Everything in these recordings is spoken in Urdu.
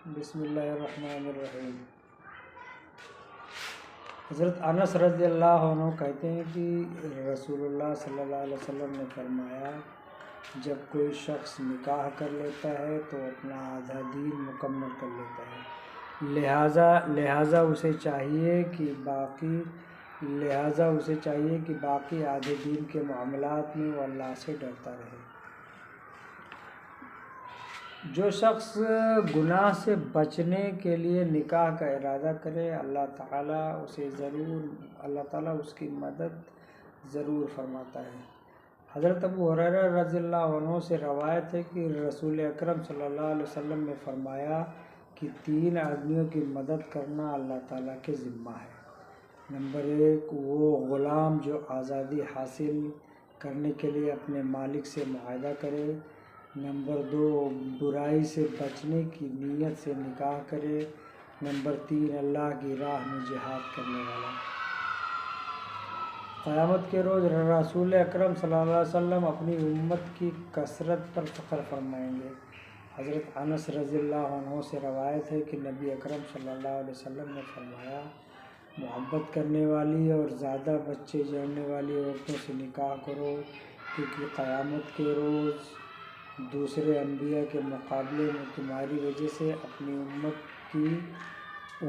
بسم اللہ الرحمن الرحیم۔ حضرت انس رضی اللہ عنہ کہتے ہیں کہ رسول اللہ صلی اللہ علیہ وسلم نے فرمایا، جب کوئی شخص نکاح کر لیتا ہے تو اپنا آدھا دین مکمل کر لیتا ہے، لہٰذا اسے چاہیے کہ باقی آدھے دین کے معاملات میں وہ اللہ سے ڈرتا رہے۔ جو شخص گناہ سے بچنے کے لیے نکاح کا ارادہ کرے، اللہ تعالیٰ اس کی مدد ضرور فرماتا ہے۔ حضرت ابو ہریرہ رضی اللہ عنہ سے روایت ہے کہ رسول اکرم صلی اللہ علیہ وسلم نے فرمایا کہ 3 آدمیوں کی مدد کرنا اللہ تعالیٰ کے ذمہ ہے۔ نمبر 1، وہ غلام جو آزادی حاصل کرنے کے لیے اپنے مالک سے معاہدہ کرے۔ نمبر 2، برائی سے بچنے کی نیت سے نکاح کرے۔ نمبر 3، اللہ کی راہ میں جہاد کرنے والا۔ قیامت کے روز رسول اکرم صلی اللہ علیہ وسلم اپنی امت کی کثرت پر فخر فرمائیں گے۔ حضرت انس رضی اللہ عنہ سے روایت ہے کہ نبی اکرم صلی اللہ علیہ وسلم نے فرمایا، محبت کرنے والی اور زیادہ بچے جننے والی عورتوں سے نکاح کرو، کیونکہ قیامت کے روز دوسرے انبیاء کے مقابلے میں تمہاری وجہ سے اپنی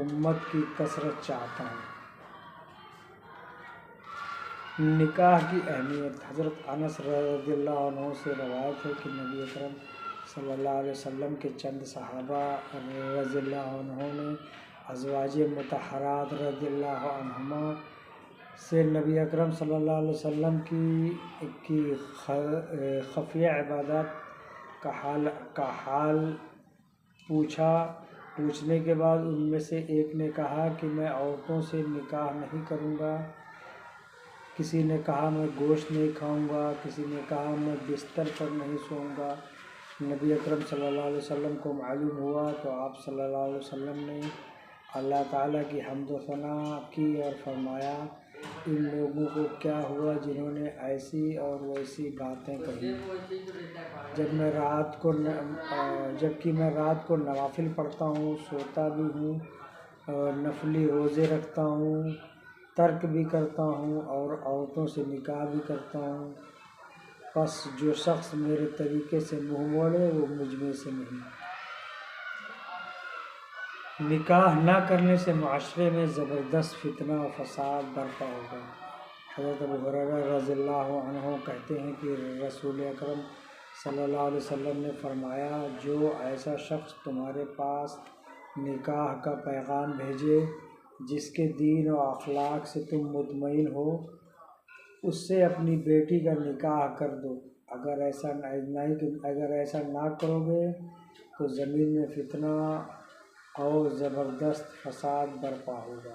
امت کی کثرت چاہتا ہوں۔ نکاح کی اہمیت۔ حضرت انس رضی اللہ عنہ سے روایت ہے کہ نبی اکرم صلی اللہ علیہ وسلم کے چند صحابہ رضی اللہ عنہ نے ازواج مطہرات رضی اللہ عنہما سے نبی اکرم صلی اللہ علیہ وسلم کی خفیہ عبادات کا حال پوچھنے کے بعد ان میں سے ایک نے کہا کہ میں عورتوں سے نکاح نہیں کروں گا۔ کسی نے کہا میں گوشت نہیں کھاؤں گا، کسی نے کہا میں بستر پر نہیں سوؤں گا۔ نبی اکرم صلی اللہ علیہ وسلم کو معلوم ہوا تو آپ صلی اللہ علیہ وسلم نے اللہ تعالیٰ کی حمد و ثنا کی اور فرمایا، ان لوگوں کو کیا ہوا جنہوں نے ایسی اور ویسی باتیں کہیں، جبکہ میں رات کو نوافل پڑھتا ہوں، سوتا بھی ہوں اور نفلی روزے رکھتا ہوں، ترک بھی کرتا ہوں اور عورتوں سے نکاح بھی کرتا ہوں۔ پس جو شخص میرے طریقے سے منہ موڑے وہ مجھ میں سے نہیں۔ نکاح نہ کرنے سے معاشرے میں زبردست فتنہ و فساد برپا ہوگا۔ حضرت ابو ہریرہ رضی اللہ عنہ کہتے ہیں کہ رسول اکرم صلی اللہ علیہ وسلم نے فرمایا، جو ایسا شخص تمہارے پاس نکاح کا پیغام بھیجے جس کے دین و اخلاق سے تم مطمئن ہو، اس سے اپنی بیٹی کا نکاح کر دو۔ اگر ایسا نہ کرو گے تو زمین میں فتنہ اور زبردست فساد برپا ہوگا۔